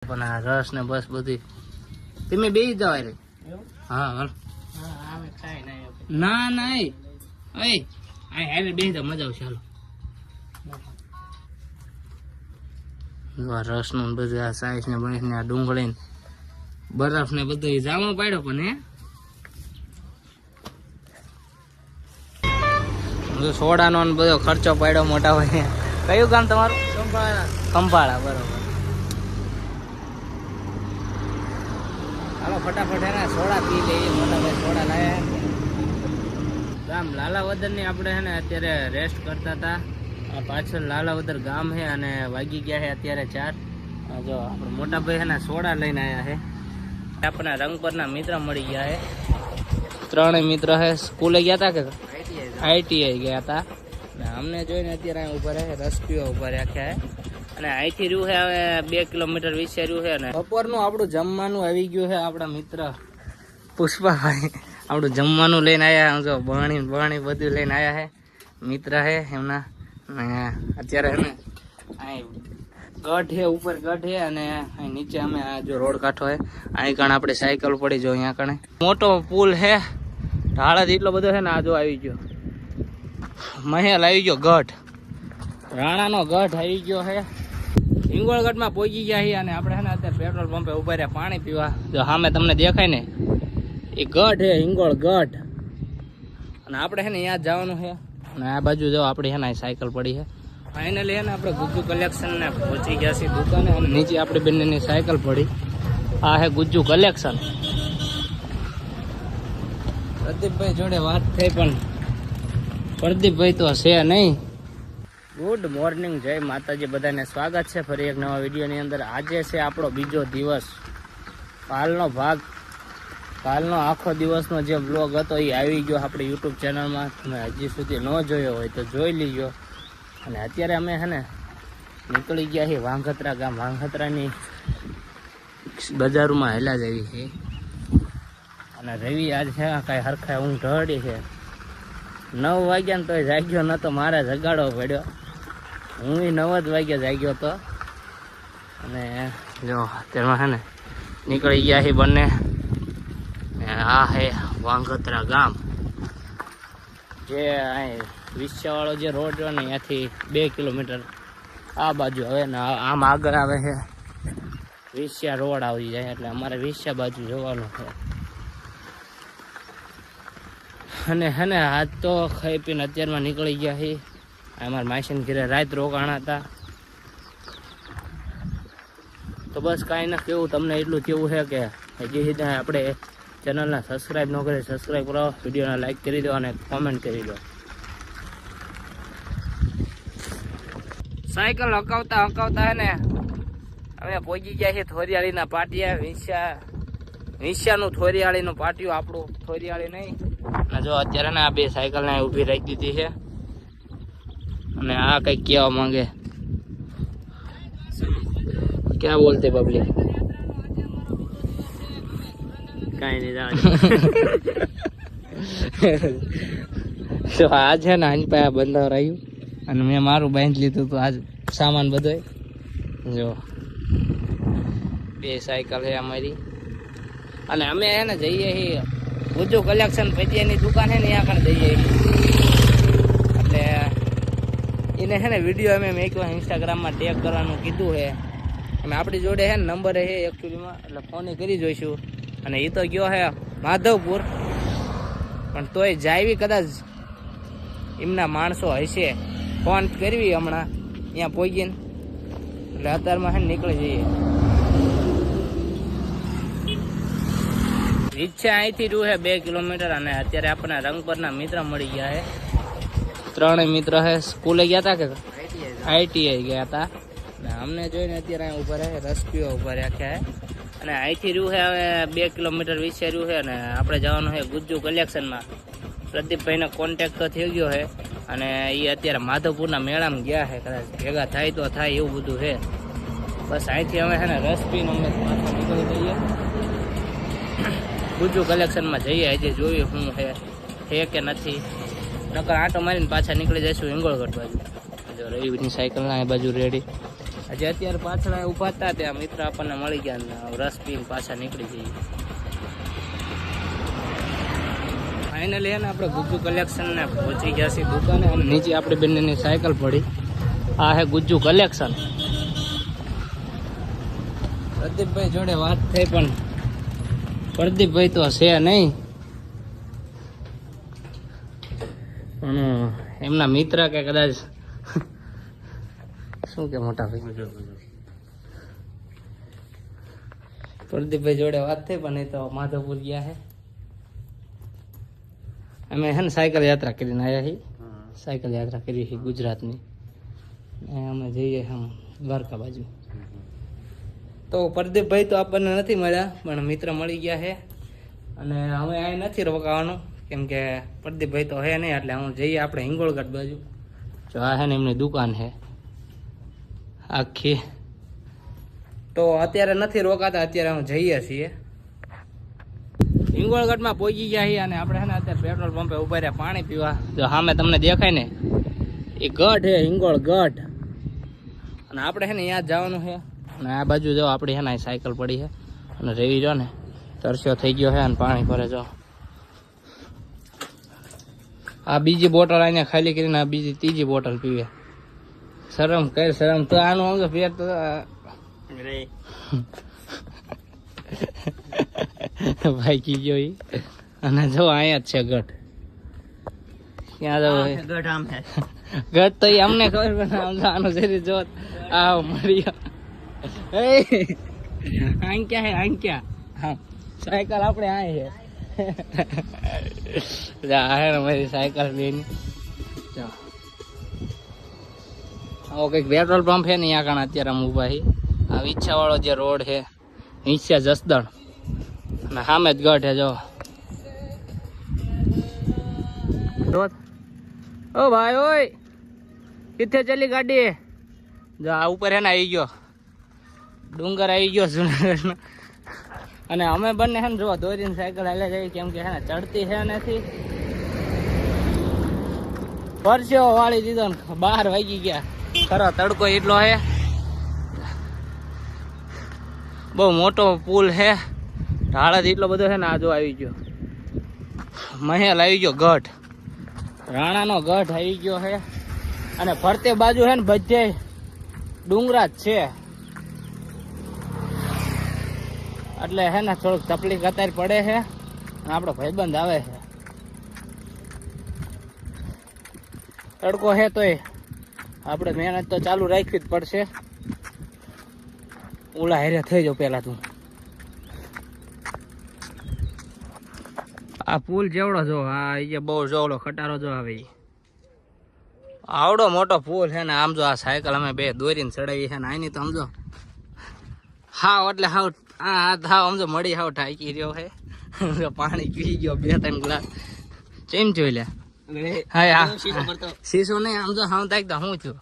પણ આ રસ ને બસ બધી તમે બે જાવ રે. હા હાલ ના ના બે તો મજા આવશે. હાલો રસ નું બધું આ સાઈઝ ને બનીશ ને આ ડુંગળી ને બરફ ને બધું જામો પાડ્યો પણ હે સોડા નો બધો ખર્ચો પાડ્યો મોટા ભાઈ. કયું ગામ તમારું? ખંભાળા. બરોબર. હાલો ફટાફટ હે ને સોડા પી લઈએ. મોટા ભાઈ સોડા લાયા. ગામ લાલાવદર ની આપણે હે ને અત્યારે રેસ્ટ કરતા હતા. આ પાછળ લાલાવદર ગામ છે અને વાગી ગયા છે અત્યારે 4. જો આપણે મોટા ભાઈ હે ને સોડા લઈને આવ્યા છે. આપણા રંગપરના મિત્ર મળી ગયા છે. 3 મિત્ર છે. સ્કૂલે ગયા હતા કે આઈટીઆઈ ગયા હતા. અમને જોઈને અત્યારે અહીં ઉભા રહે રસ પીવા ઉભા રાખ્યા છે. અને અહીંથી રહ્યું છે હવે 2 કિલોમીટર વિશે રહ્યું છે. અને બપોરનું આપણું જમવાનું આવી ગયું છે. આપણા મિત્ર પુષ્પાભાઈ આપણું જમવાનું લઈને આવ્યા. જો બણી બધું લઈને આવ્યા છે. મિત્ર છે એમના. અત્યારે ને અહીં ગઢ છે, ઉપર ગઢ છે અને અહીં નીચે અમે આ જો રોડ કાંઠો છે. અહીં કણ આપણે સાયકલ પડી. જો અહીંયા કણે મોટો પુલ છે. ઢાળ જ એટલો બધો છે ને. આ જો આવી ગયો મહેલ, આવી ગયો ગઢ, રાણાનો ગઢ આવી ગયો છે. હિંગોળગઢમાં પહોંચી ગયા છીએ અને આપણે છે ને અત્યારે પેટ્રોલ પંપે ઉભા રહ્યા પાણી પીવા. જો સામે તમને દેખાય ને એ ગઢ છે, હિંગોળગઢ. અને આપણે છે ને ત્યાં જવાનું છે. અને આ બાજુ જો આપણી છે ને સાયકલ પડી છે. ફાઇનલી છે ને આપણે ગુજ્જુ કલેક્શન ને પહોંચી ગયા છીએ દુકાને. અને નીચે આપણી બંનેની સાયકલ પડી. આ છે ગુજ્જુ કલેક્શન. પ્રદીપભાઈ જોડે વાત થઈ પણ પ્રદીપભાઈ તો છે નહીં. ગુડ મોર્નિંગ, જય માતાજી બધાને. સ્વાગત છે ફરી એક નવા વિડીયોની અંદર. આજે છે આપણો બીજો દિવસ. કાલનો આખો દિવસનો જે બ્લોગ હતો એ આવી ગયો આપણી યુટ્યુબ ચેનલમાં. તમે હજી સુધી ન જોયો હોય તો જોઈ લીજો. અને અત્યારે અમે છે ને નીકળી ગયા છીએ વાંઘત્રા ગામ. વાંઘત્રાની બજારોમાં હેલા જ આવી છે. અને રવિ આજ છે કાંઈ હરખાય ઊંઘ ઢળી છે. 9 વાગ્યા ને તોય જાગ્યો નતો. મારે જગાડવો પડ્યો. હું 9 જ વાગ્યા જાગ્યો હતો. અને જો તેમાં છે ને નીકળી ગયા છે બંને. આ હે વાંઘત્રા ગામ. જે અહીં વિસ્યાવાળો જે રોડ રહ્યો ને ત્યાંથી 2 કિલોમીટર આ બાજુ હવે ને આમ આગળ આવે છે વિસ્યા રોડ આવી જાય. એટલે અમારે વિસ્યા બાજુ જવાનું છે. અને હે ને આજ તો ખાઈ પીને અત્યારમાં નીકળી ગયા છીએ. અમારા માસીને ઘરે રાત રોકાણા હતા. તો બસ કાંઈ ના કેવું તમને એટલું કેવું છે કે હજી સુધી આપણે ચેનલને સબસ્ક્રાઈબ ન કરી સબસ્ક્રાઈબ કરો, વિડીયોને લાઈક કરી દો અને કોમેન્ટ કરી દો. સાયકલ હકાવતા હે ને અમે પહોંચી ગયા છીએ થોરિયાળીના પાટિયા. વિંસ્યાનું થોરિયાળીનું પાટિયું, આપણું થોરિયાળી નહીં. અને જો અત્યારે ને આ 2 સાયકલ ને ઊભી રાખી દીધી છે. અને આ કંઈક કહેવા માંગે. ક્યાં બોલતે પબ્લિક? કાંઈ નહીં તો આ છે ને આની પાસે બંધાવ રહ્યું અને મેં મારું બાંધી લીધું હતું. આજ સામાન બધો જો 2 સાયકલ છે અમારી. અને અમે હે ને જઈએ છીએ ગુજ્જુ કલેક્શન ભજીયાની દુકાન છે ને ત્યાં આગળ જઈએ. એટલે એને છે ને વિડીયો અમે મેં ઇન્સ્ટાગ્રામમાં ટેગ કરવાનું કીધું છે. અમે આપણી જોડે છે ને નંબર છે એકચ્યુઅલીમાં. એટલે ફોન કરી જોઈશું. અને એ તો ગયો છે માધવપુર. પણ તોય જાયવી કદાચ એમના માણસો હશે. ફોન કરવી હમણાં ત્યાં પહોંચીને. એટલે અત્યારમાં છે ને નીકળી જઈએ. ઈચ્છા અહીંથી રહ્યું છે 2 કિલોમીટર. અને અત્યારે આપણા રંગપરના મિત્ર મળી ગયા છે. 3 મિત્ર છે. સ્કૂલે ગયા હતા કે આઈટીઆઈ ગયા હતા. અમને જોઈને અત્યારે અહીં ઉભા રહે રસ પીવા ઉભા રાખ્યા છે. અને અહીંથી રહ્યું છે હવે 2 કિલોમીટર વિશે રહ્યું છે. અને આપણે જવાનું છે ગુજ્જુ કલેક્શનમાં. પ્રદીપભાઈનો કોન્ટેક્ટ તો થઈ ગયો છે. અને એ અત્યારે માધવપુરના મેળામાં ગયા છે. કદાચ ભેગા થાય તો થાય એવું બધું છે. બસ અહીંથી અમે છે ને રસ પીને અમને પાછા નીકળી જઈએ ગુજ્જુ કલેક્શનમાં જઈએ. હજી જોઈએ શું છે કે નથી. નકર આંટો મારીને પાછા નીકળી જઈશું હિંગોળગઢ બાજુ. જો રવિની સાયકલ ના એ બાજુ રેડી. હજી અત્યારે પાછળ ઊભા હતા ત્યાં મિત્ર આપણને મળી ગયા ને રસ પીને પાછા નીકળી જઈએ. ફાઇનલી એને આપણે ગુજ્જુ કલેક્શન ને પહોંચી ગયા છીએ દુકાને અને નીચે આપણી બંનેની સાયકલ પડી. આ હે ગુજ્જુ કલેક્શન. પ્રદીપભાઈ જોડે વાત થઈ પણ પ્રદીપભાઈ તો છે નહીં, પણ એમના મિત્ર કે કદાચ શું કે મોટા ભાઈ પ્રદીપભાઈ જોડે વાત થઈ પણ એ તો માધવપુર ગયા છે. અમે હે ને સાયકલ યાત્રા કરીને આવ્યા છીએ. સાયકલ યાત્રા કરી છે ગુજરાતની. અમે જઈએ આમ દ્વારકા બાજુ. તો પ્રદીપભાઈ તો આપણને નથી મળ્યા પણ મિત્ર મળી ગયા છે અને અમે અહીં નથી રોકાવાનું કેમ કે પ્રદીપભાઈ તો હે નહીં, એટલે હું જઈએ આપણે હિંગોળગઢ બાજુ. જો આ છે ને એમની દુકાન છે આખી. તો અત્યારે નથી રોકાતા, અત્યારે હું જઈએ છીએ હિંગોળગઢમાં પહોંચી ગયા છીએ અને આપણે છે ને અત્યારે પેટ્રોલ પંપે ઉભા રહ્યા પાણી પીવા. જો સામે તમને દેખાય ને એ ગઢ છે હિંગોળગઢ અને આપણે છે ને ત્યાં જવાનું છે. અને આ બાજુ જો આપણી છે ને સાયકલ પડી છે અને રેવી જો ને તરસ્યો થઈ ગયો છે અને પાણી ભરે. જો આ બીજી બોટલ આને ખાલી કરીને આ બીજી ત્રીજી બોટલ પીવે. શરમ કર શરમ તો આનું આમ તો ફેર તો ભાઈ કી ગયો ઈ. અને જો અહીંયા જ છે ગઢ. ક્યાં જવું ગઢ? આમ છે ગઢ તો અમને ખબર પણ આમ તો આનું શરીર જો આવ મરી આંક્યા હે આંક્યા. હા સાયકલ આપણે આ છે મારી સાયકલ બેની. આવો કંઈક પેટ્રોલ પંપ છે ને ત્યાં કારણે અત્યારે અમે ઊભા છીએ. આ ઈચ્છાવાળો જે રોડ છે ઈચ્છા જસદણ અને સામે જ ગઢ છે. જો ઓ ભાઈ ઓય કિથે ચલી ગાડી? જો આ ઉપર હે ને આવી ગયો ડુંગર આવી ગયો જુનાગઢનો. અને અમે બંને છે ને જો દોરીને સાયકલ હાલે જઈએ કેમ કે છે ને ચડતી છે નથી. પરસ્યો વાળી દીધો ને 12 વાગી ગયા. ખરો તડકો એટલો છે. બહુ મોટો પુલ છે, ઢાળ જ એટલો બધો છે ને. આ જો આવી ગયો મહેલ, આવી ગયો ગઢ, રાણાનો ગઢ આવી ગયો છે. અને ફરતે બાજુ છે ને બધે ડુંગરા જ છે, એટલે હે ને થોડુંક તકલીફ અત્યારે પડે છે. આપણો ભાઈબંધ આવે છે. તડકો છે તોય આપણે મહેનત તો ચાલુ રાખવી જ પડશે. ઓલા હેરે થઈ જાવ પેલા તું. આ પુલ જેવડો જો, આ એ બહુ જોવડો ખટારો જો આવે આવડો મોટો પુલ છે ને. આમ જો આ સાયકલ અમે બે દોરીને ચડાવી છે ને આની તો સમજો હાવ એટલે હાવ આ હાથ હાવ સમજો મળી હાવ ઢાંકી રહ્યો છે. પાણી પી ગયો 2-3 ગ્લાસ. ચેમ જોઈ લે હા શીશો નહીં આમ જો હાવ તાક હું છું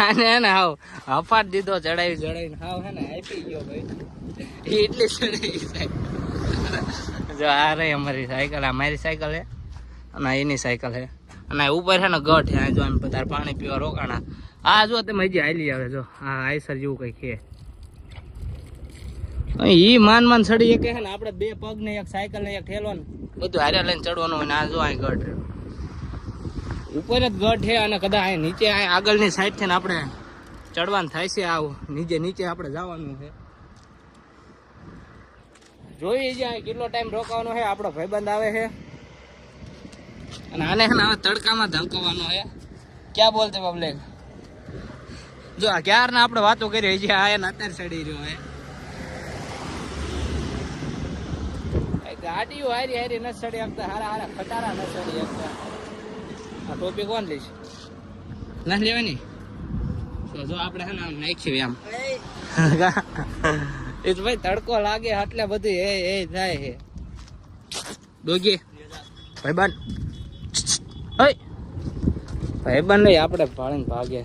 આને હે ને હાવ હફાટ દીધો ચડાવીને હાવ હે ને આપી ગયો ભાઈ એટલી ચડાવી સાયકલ. જો આ રહી અમારી સાયકલ, આ મારી સાયકલ હે અને એની સાયકલ હે. અને ઉપર છે ને ગઢ છે જો એમ બધા પાણી પીવા રોકાણા. આ જો તમે હજી હાલી આવે જો આ આઈસર જેવું કઈ છે. ઈ માન ચડી એક છે ને આપણે 2 પગ ને એક સાયકલ ને એક ઠેલો ને બધું હારે લઈને ચડવાનું હોય ને. આ જો અહીં ગઢ ઉપર જ ગઢ છે અને કદાચ અહીં નીચે આગળની સાઈડ છે ને આપણે ચડવાનું થાય છે. આવું નીચે આપણે જવાનું છે. જોઈએ જાય કેટલો ટાઈમ રોકાવાનો છે. આપણો ભાઈબંધ આવે છે અને આને છે ને હવે તડકામાં ધમકવાનો છે. ક્યાં બોલતે પબ્લિક? જો આ ક્યારના આપણે વાતો કરી છે. આ એને અત્યારે ચડી રહ્યો છે. ગાડીઓ હારી ન ચડી શકતા, હારા ખટારા ન ચડી શકતા. આ ટોપી કોણ લઈશ? ના લેવાની જો આપણે છે ને નાખીએ આમ એ તો ભાઈ તડકો લાગે એટલે બધું એ થાય છે. ડોગી ભાઈબંધ નહીં આપણે ભાળીને ભાગે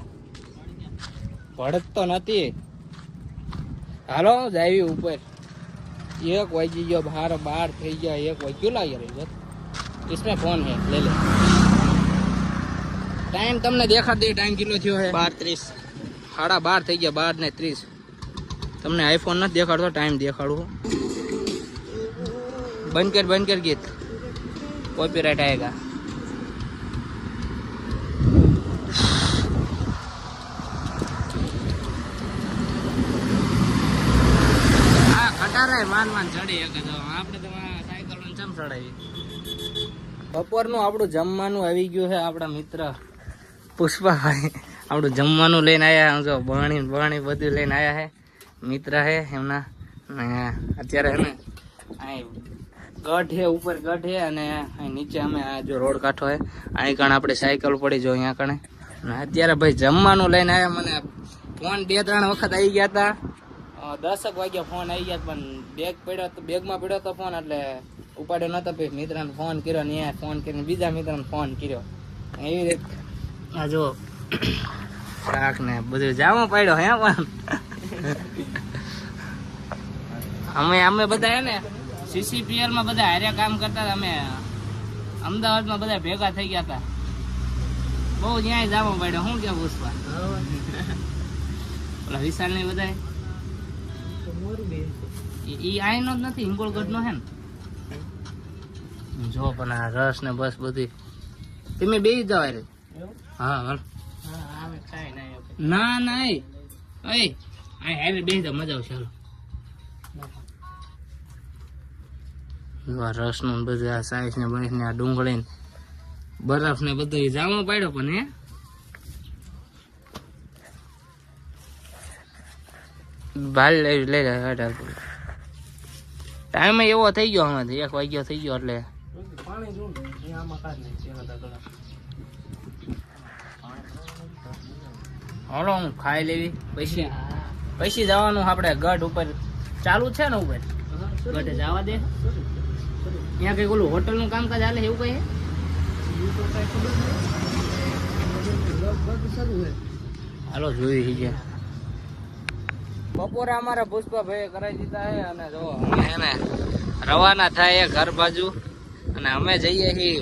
ભળત તો નથી. હાલો જાવી ઉપર 1 વાગી ગયો 12 થઈ ગયા. 1 વાગ્યું લાગે યાર. इसमें फोन है ले ले ટાઈમ તમને દેખાડ દે, ટાઈમ કેટલો થયો છે? 12:30. 12:30 થઈ ગયા, 12:30. તમને આઈફોન નથી દેખાડતો, ટાઈમ દેખાડું. બંધ કર ગીત, કોપીરાइट आएगा. હા ખટારાય માન ચડી એક તો આપણે તો સાયકલ માં ચમ ચડાવી. બપોરનું આપણું જમવાનું આવી ગયું છે. આપણા મિત્ર પુષ્પાભાઈ આપણું જમવાનું લઈને આવ્યા. જો બણી બધું લઈને આવ્યા છે. મિત્ર છે એમના. અત્યારે હે ને અહીં ગઢ છે, ઉપર ગઢ છે અને અહીં નીચે અમે આ જો રોડ કાંઠો છે. અહીં કણ આપણે સાયકલ પડી જો અહીંયા કણે. અને અત્યારે ભાઈ જમવાનું લઈને આવ્યા. મને ફોન 2-3 વખત આવી ગયા હતા. 10 વાગ્યા ફોન આવી ગયા, પણ બેગ પડ્યો તો બેગમાં પડ્યો તો ફોન એટલે ઉપાડ્યો નતો. પછી મિત્રને ફોન કર્યો ને અહીંયા ફોન કરીને બીજા મિત્રને ફોન કર્યો. એવી રીતે આ જો શાક ને બધું જામો પાડ્યો હે. પણ અમે બધા હે ને CCPL માં બધા હારે કામ કરતા હતા. અમે અમદાવાદમાં બધા ભેગા થઈ ગયા હતા. બહુ ત્યાં જામો પાડ્યો. શું કેવું પુષ્પા? ઓલા વિશાલ ને બધા ઈ આઈનો જ નથી, હિંગોળગઢ નો હે ને. જો પણ આ રસ ને બસ બધી તમે બે જાવ રે. હા ના ના હારે બે જાવ, મજા આવશે. ચાલો રસ નું બધું આ સાઈઝ ને બનીશ ને આ ડુંગળી ને બરફ ને બધું જામો પાડ્યો. પણ હે ભાલ લઈ જાય. ટાઈમ એવો થઈ ગયો, હમણાં 1 વાગ્યો થઈ ગયો. એટલે હાલો હું ખાઈ લેવી. પછી જવાનું આપણે ગઢ ઉપર. ચાલુ છે ને ઉપર ગઢે જવા દે. ત્યાં કઈ ઓલું હોટલ નું કામકાજ હાલે એવું કઈ? હાલો જોઈ છે. બપોરે અમારા પુષ્પાભાઈ કરાવી દીધા છે. અને જો અમે રવાના થાય ઘર બાજુ. અને અમે જઈએ છીએ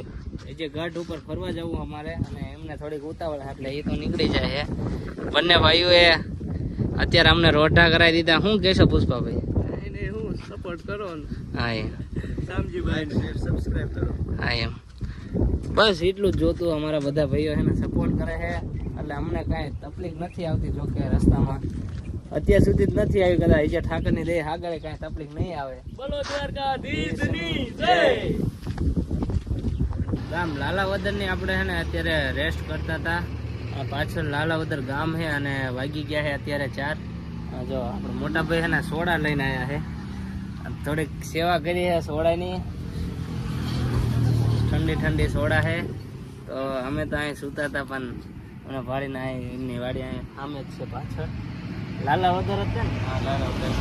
જે ગઢ ઉપર ફરવા જવું અમારે. અને એમને થોડીક ઉતાવળ એટલે એ તો નીકળી જાય છે. બંને ભાઈઓએ અત્યારે અમને રોઢા કરાવી દીધા. શું કહેશો પુષ્પાભાઈ? હું સપોર્ટ કરો. હા એમ શામજીભાઈને સબસ્ક્રાઇબ કરો. હા એમ બસ એટલું જ જોતું. અમારા બધા ભાઈઓ છે ને સપોર્ટ કરે છે. એટલે અમને કાંઈ તકલીફ નથી આવતી. જોકે રસ્તામાં અત્યાર સુધી જ નથી આવી. કદાચ જે ઠાકર ની દે આગળ કાંઈ તકલીફ નહીં આવે. બોલો દ્વારકાધીશની જય. ગામ લાલાવદર ની આપણે છે ને અત્યારે રેસ્ટ કરતા હતા. પાછળ લાલાવદર ગામ છે અને વાગી ગયા છે અત્યારે 4. જો આપણે મોટા ભાઈ છે ને સોડા લઈને આવ્યા છે. થોડીક સેવા કરી છે સોડાની. ઠંડી સોડા છે. તો અમે તો અહીં સૂતા હતા, પણ મને ભાડીને એમની વાડી અહીં સામે જ છે પાછળ. લાલાવદર જ છે ને? હા લાલાવદર.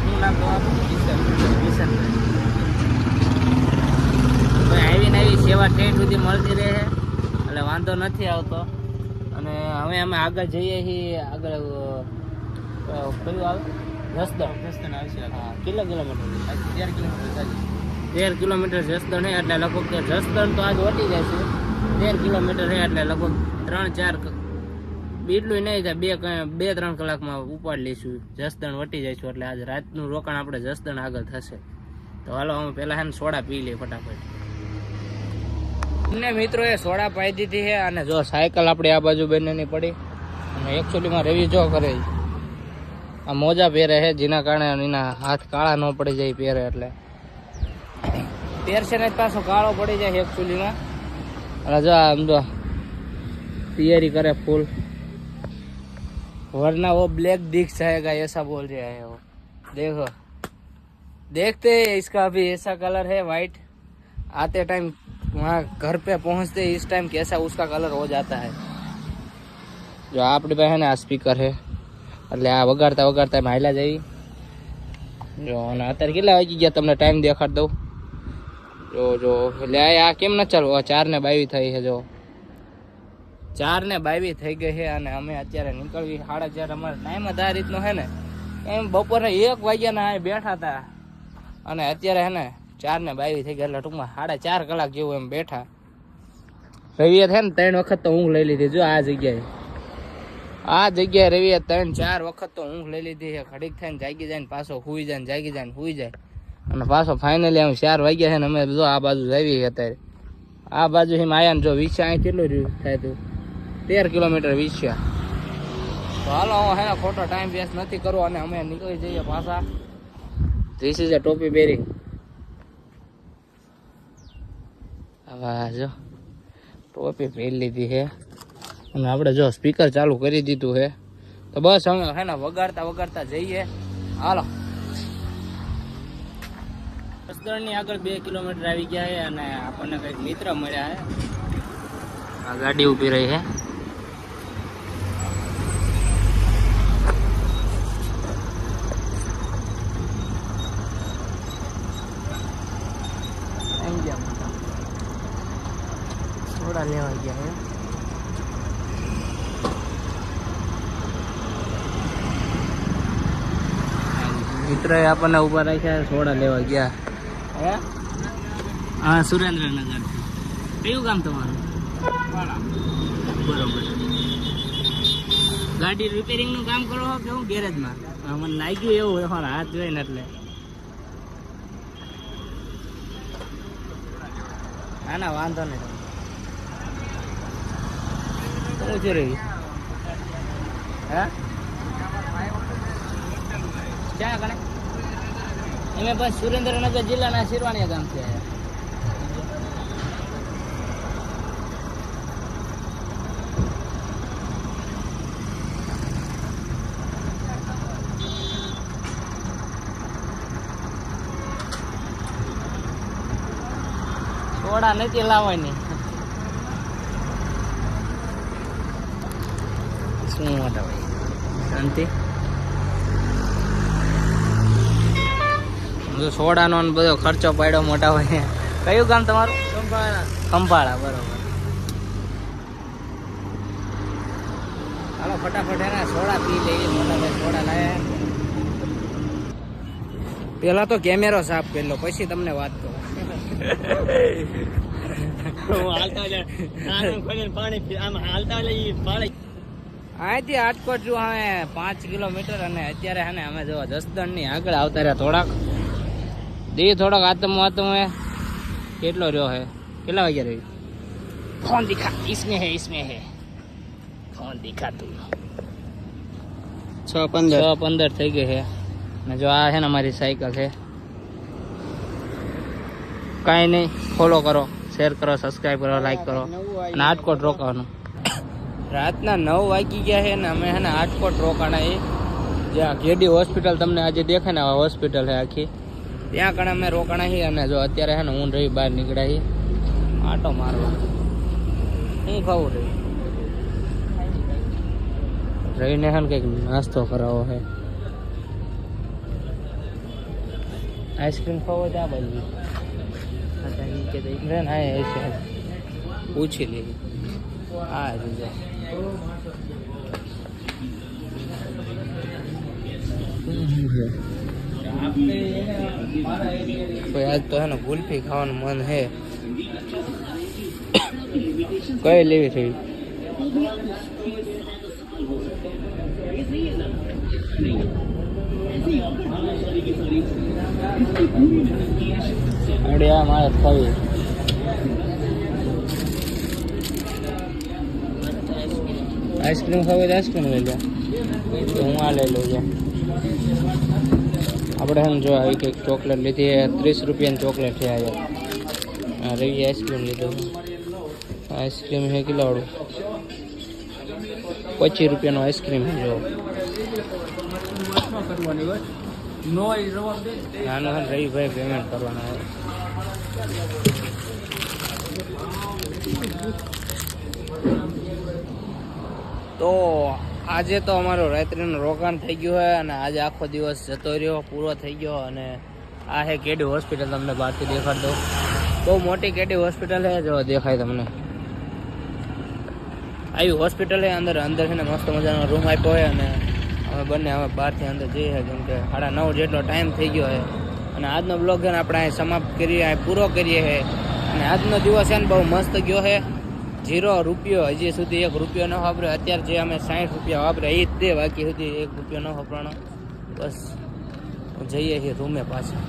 શું નામ તો આવીને આવી સેવા ટ્રેન સુધી મળતી રહે છે એટલે વાંધો નથી આવતો. અને હવે અમે આગળ જઈએ છીએ. આગળ કયું આવે? જસદણ આવશે. હા કેટલા કિલોમીટર? 13 કિલોમીટર જસદણ છે. એટલે લગભગ જસદણ તો આજ વટી જાય છે. 13 કિલોમીટર છે એટલે લગભગ 3-4 એટલું નહીં થાય. 2-3 કલાકમાં ઉપાડ લઈશું. જસદણ વટી જઈશું. એટલે આજે રાતનું રોકાણ આપણે જસદણ આગળ થશે. તો હાલો અમે પેલા છે ને સોડા પી લઈએ ફટાફટ. મિત્રો એ સોડા પાઈ દીધી છે. અને જો સાયકલ આપણી આ બાજુ બંનેની પડી. અને એકચ્યુઅલીમાં રવિ જો કરે આ મોજા પહેરે છે, જેના કારણે એના હાથ કાળા ન પડી જાય પહેરે. એટલે પહેરશે ને પાછો કાળો પડી જાય એકચ્યુઅલીમાં. અને જો આમ જો તૈયારી करे फुल, वरना वो ब्लैक दिख जाएगा ऐसा बोल रहा है वो. देखो देखते हैं इसका अभी ऐसा कलर है वाइट. आते टाइम वहाँ घर पे पहुँचते इस टाइम कैसा उसका कलर हो जाता है. जो આપણી પાસે ને આ સ્પીકર છે એટલે આ વગાડતા વગાડતા હાલ્યા જઈ. જો અને અત્યારે કેટલા વાગી ગયા તમને ટાઈમ દેખાડ દઉં. જો જો એટલે આ કેમ ન ચાલુ? 4:22 થઈ છે. જો 4:22 થઈ ગઈ છે. અને અમે અત્યારે નીકળવી 4:30. અમારો ટાઈમ જ આ રીતનો છે ને. એમ બપોરે 1 વાગ્યાના અહીં બેઠા હતા અને અત્યારે છે ને 4:22 થઈ ગયા. એટલે ટૂંકમાં 4.5 કલાક જેવું એમ બેઠા. રવિએ થાય ને 3 વખત તો ઊંઘ લઈ લીધી. જો આ જગ્યાએ રવિએ 3-4 વખત તો ઊંઘ લઈ લીધી છે. ઘડીક થઈને જાગી જાય ને પાછો હુઈ જાય ને જાગી જાય ને હુઈ જાય. અને પાછો ફાઇનલી આમ 4 વાગ્યા છે ને અમે જો આ બાજુ જાવી અત્યારે. આ બાજુ થી આયા ને જો વિછા અહીં કેટલું રહ્યું થાય તું 13 કિલોમીટર વિછ્યા. તો હાલો હે ને ખોટો ટાઈમ વેસ્ટ નથી કરવો અને અમે નીકળી જઈએ પાછા. ધીસ ઇઝ અ ટોપી બેરિંગ. હવે જો ટોપી પહેરી લીધી છે અને આપણે જો સ્પીકર ચાલુ કરી દીધું છે. તો બસ અમે હે ને વગાડતા જઈએ. હાલો જસદણની આગળ 2 કિલોમીટર આવી ગયા છે અને આપણને કંઈક મિત્ર મળ્યા છે. આ ગાડી ઊભી રહી છે. સોડા લેવા ગયા છે. મિત્ર આપણને ઉભા રાખ્યા સોડા લેવા ગયા. હા સુરેન્દ્રનગર. કયું ગામ તમારું? બરોબર. ગાડી રિપેરિંગ નું કામ કરો કે હું ગેરેજમાં? મને લાગ્યું એવું તમારા હાથ જોઈને એટલે. હા ના વાંધો નહીં. શું છે રહી? હા ક્યાં કણે? એમે બસ સુરેન્દ્રનગર જિલ્લાના શિરવાણીયા ગામ છે. સોડા નથી લાવવાની. શું મોટા ભાઈ શાંતિ. સોડાનો બધો ખર્ચો પડ્યો મોટા ભાઈ. કયું ગામ તમારું? ખંભાળા. બરોબર. હાલો ફટાફટ એના સોડા પી લઈએ. મોટા ભાઈ સોડા લાયા. પેલા તો કેમેરો સાફ કરી લો પછી તમને વાત કરું. અહીંથી રાજકોટ જો અમે 5 કિલોમીટર અને અત્યારે હે ને અમે જો જસદણની આગળ આવતા રહ્યા. થોડોક આતમ કેટલો રહ્યો હે? કેટલા વાગ્યા રહ્યું? ફોન દિખા. इसमें है ફોન દિખા તું. 6:15 થઈ ગઈ છે. અને જો આ છે ને અમારી સાયકલ છે. કાંઈ નહીં, ફોલો કરો, શેર કરો, સબસ્ક્રાઈબ કરો, લાઈક કરો. અને રાજકોટ રોકાવાનું. રાતના 9 વાગી ગયા છે ને અમે છે ને રાજકોટ રોકાણા. એ જ્યાં કેડી હોસ્પિટલ તમને આજે દેખાય ને હોસ્પિટલ છે આખી, ત્યાં કણે અમે રોકાણા છીએ. અને જો અત્યારે છે ને હું રહી બહાર નીકળ્યા છીએ આટો મારવા. હું ખાવું રહીને છે ને કંઈક નાસ્તો કરાવો છે. આઈસ્ક્રીમ ખાવો ત્યાં બાજુ પૂછી લેવી. હા જો આજ તો હે ને ગુલ્ફી ખાવાનું મન હે. કઈ લેવી છે? મારે ખાવી. આઈસ્ક્રીમ ખાવી તો આઈસ્ક્રીમ લઈ લો. તો હું આ લઈ લઉં છું. આપણે એમ જો આવી કંઈક ચોકલેટ લીધી. 30 રૂપિયાની ચોકલેટ છે. આ રવિ આઈસ્ક્રીમ લીધો. આઈસ્ક્રીમ છે કેટલાવાળું? 25 રૂપિયાનો આઈસ્ક્રીમ છે. જો નાનો રવિભાઈ પેમેન્ટ કરવાના આવે. તો આજે તો અમારો રાત્રિનું રોકાણ થઈ ગયું છે અને આજે આખો દિવસ જતો રહ્યો, પૂરો થઈ ગયો. અને આ છે કેડી હોસ્પિટલ. તમને બહારથી દેખાડ દો. બહુ મોટી કેડી હોસ્પિટલ છે. જો દેખાય તમને આવી હોસ્પિટલ છે. અંદર છે ને મસ્ત મજાનો રૂમ આપ્યો હોય. અને અમે બંને હવે બહારથી અંદર જઈએ કેમ કે 9:30 જેટલો ટાઈમ થઈ ગયો છે. અને આજનો બ્લોગ છે ને આપણે અહીં સમાપ્ત કરીએ, અહીં પૂરો કરીએ છે. અને આજનો દિવસ છે ને બહુ મસ્ત ગયો છે. 0 રૂપિયો હજી સુધી 1 રૂપિયો ન વાપર્યો. અત્યારે જે અમે 60 રૂપિયા વાપર્યા એ જ તે, બાકી સુધી 1 રૂપિયો ન વાપરવાનો. બસ જઈએ છીએ રૂમે પાછા.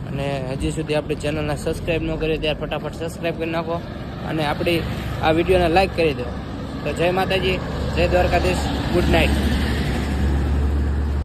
અને હજી સુધી આપણી ચેનલને સબસ્ક્રાઈબ ન કરી ત્યારે ફટાફટ સબસ્ક્રાઈબ કરી નાખો અને આપણી આ વિડીયોને લાઈક કરી દો. તો જય માતાજી, જય દ્વારકાધીશ, ગુડ નાઇટ.